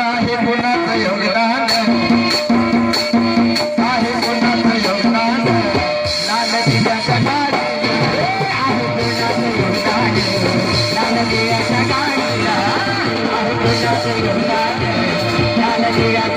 आहे कोणाचं योगदान आहे कोणाचं योगदान लाल दिव्याच्या गाडीला आहे कोणाचं योगदान लाल दिव्याच्या गाडीला आहे कोणाचं योगदान लाल दिव्या